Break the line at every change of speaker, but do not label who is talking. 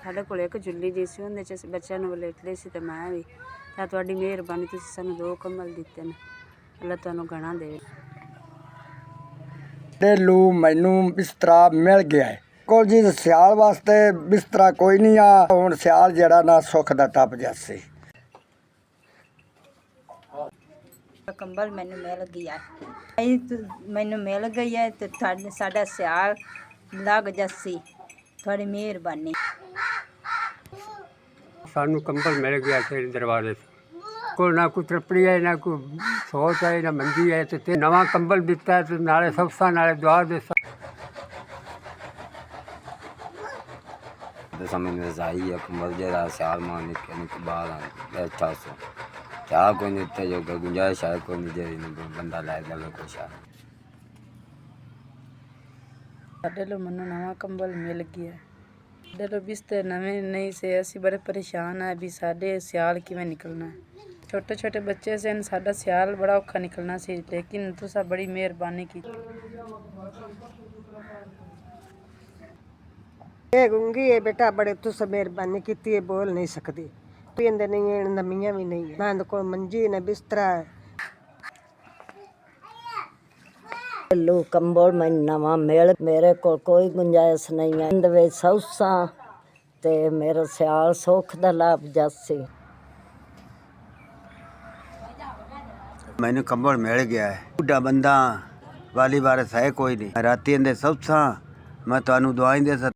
ਸਾਡੇ ਕੋਲ ਇੱਕ ਜੁੱਲੀ ਜੀ ਸੀ, ਉਹਦੇ 'ਚ ਅਸੀਂ ਬੱਚਿਆਂ ਨੂੰ ਵਲੇਟਦੇ ਸੀ ਤੇ ਮੈਂ ਵੀ। ਤਾਂ ਤੁਹਾਡੀ ਮਿਹਰਬਾਨੀ, ਤੁਸੀਂ ਸਾਨੂੰ 2 ਕੰਬਲ ਦਿੱਤੇ ਨੇ। ਅੱਲਾ ਤੁਹਾਨੂੰ ਗਣਾ ਦੇਵੇ।
ਲੂ ਮੈਨੂੰ ਬਿਸਤਰਾ ਮਿਲ ਗਿਆ ਹੈ ਕੋਲ ਜੀ। ਸਿਆਲ ਵਾਸਤੇ ਬਿਸਤਰਾ ਕੋਈ ਨਹੀਂ ਆ। ਹੁਣ ਸਿਆਲ ਜਿਹੜਾ ਨਾ ਸੁੱਖ ਦਾ ਟੱਪ ਜਾਸੇ।
ਕੰਬਲ ਮੈਨੂੰ ਮਿਲ ਗਿਆ, ਮੈਨੂੰ ਮਿਲ ਗਈ ਹੈ ਤੇ ਸਾਡਾ ਸਿਆਲ ਲੱਗ ਜਾਸੀ। ਤੁਹਾਡੀ ਮਿਹਰਬਾਨੀ।
ਸਾਨੂੰ ਕੰਬਲ ਮਿਲ ਗਿਆ ਤੇਰੇ ਦਰਬਾਰੇ ਕੋਲ। ਨਾ ਕੋਈ ਤਰਪੜੀ ਹੈ, ਨਾ ਕੋਈ ਸੋਚ ਹੈ, ਨਾ ਮੰਜੀ ਹੈ। ਤੇ ਨਵਾਂ ਕੰਬਲ ਦਿੱਤਾ ਤੇ ਨਾਲੇ ਸਬਸਾ ਨਾਲੇ ਦੁਆ ਦੇ
ਸਮੇਂ ਰਜ਼ਾਈ ਹੈ ਕੰਬਲ ਜਿਹੜਾ ਸਿਆਲ ਮਾਂ ਨਿੱਕੇ ਨਿੱਕੇ ਬਾਲ ਆ ਅੱਛਾ ਸੋ ਚਾਹ ਕੋਈ ਨਹੀਂ ਇੱਥੇ ਜੋ ਗੁੰਜਾਇਸ਼ ਹੈ ਕੋਈ ਨਹੀਂ ਜਿਹੜੀ ਬੰਦਾ ਲੈ ਜਾਵੇ ਕੁਛ ਆ।
ਸਾਡੇ ਲੋ ਮੈਨੂੰ ਨਵਾਂ ਕੰਬਲ ਮਿਲ ਗਿਆ। ਸਾਡੇ ਲੋ ਬਿਸਤਰੇ ਨਵੇਂ ਨਹੀਂ ਸੇ, ਅਸੀਂ ਬੜੇ ਪਰੇਸ਼ਾਨ ਆ ਵੀ ਸਾਡੇ ਸਿਆਲ ਕਿਵੇਂ ਨਿਕਲਣਾ। ਛੋਟੇ ਛੋਟੇ ਬੱਚੇ ਸਨ, ਸਾਡਾ ਸਿਆਲ ਬੜਾ ਔਖਾ ਨਿਕਲਣਾ ਸੀ, ਲੇਕਿਨ ਤੁਸੀਂ ਬੜੀ ਮਿਹਰਬਾਨੀ ਕੀਤੀ।
ਇਹ ਗੁੰਗੀ ਹੈ ਬੇਟਾ, ਬੜੇ ਤੁਸੀਂ ਮਿਹਰਬਾਨੀ ਕੀਤੀ ਹੈ, ਬੋਲ ਨਹੀਂ ਸਕਦੀ। ਪੀਂਦੇ ਨਹੀਂ ਹੈ, ਨਮੀਆਂ ਵੀ ਨਹੀਂ ਹੈ ਨਾ, ਇਹਦੇ ਕੋਲ ਮੰਜੀ ਨਾ ਬਿਸਤਰਾ ਹੈ।
ਲੋ ਕੰਬਲ ਮੈਨੂੰ ਨਵਾਂ ਮਿਲ, ਮੇਰੇ ਕੋਲ ਕੋਈ ਗੁੰਜਾਇਸ਼ ਨਹੀਂ ਹੈ। ਇਹਦੇ ਵਿੱਚ ਸੌਸਾਂ ਤੇ ਮੇਰਾ ਸਿਆਲ ਸੁੱਖ ਦਾ ਲਾਭ ਜਾਸੀ।
ਮੈਨੂੰ ਕੰਬਲ ਮਿਲ ਗਿਆ ਹੈ। ਬੁੱਢਾ ਬੰਦਾ ਵਾਲੀ ਵਾਰਸ ਹੈ ਕੋਈ ਨਹੀਂ। ਰਾਤੀ ਇਹਦੇ ਸੌਸਾਂ ਮੈਂ ਤੁਹਾਨੂੰ ਦਵਾਈ ਦੇ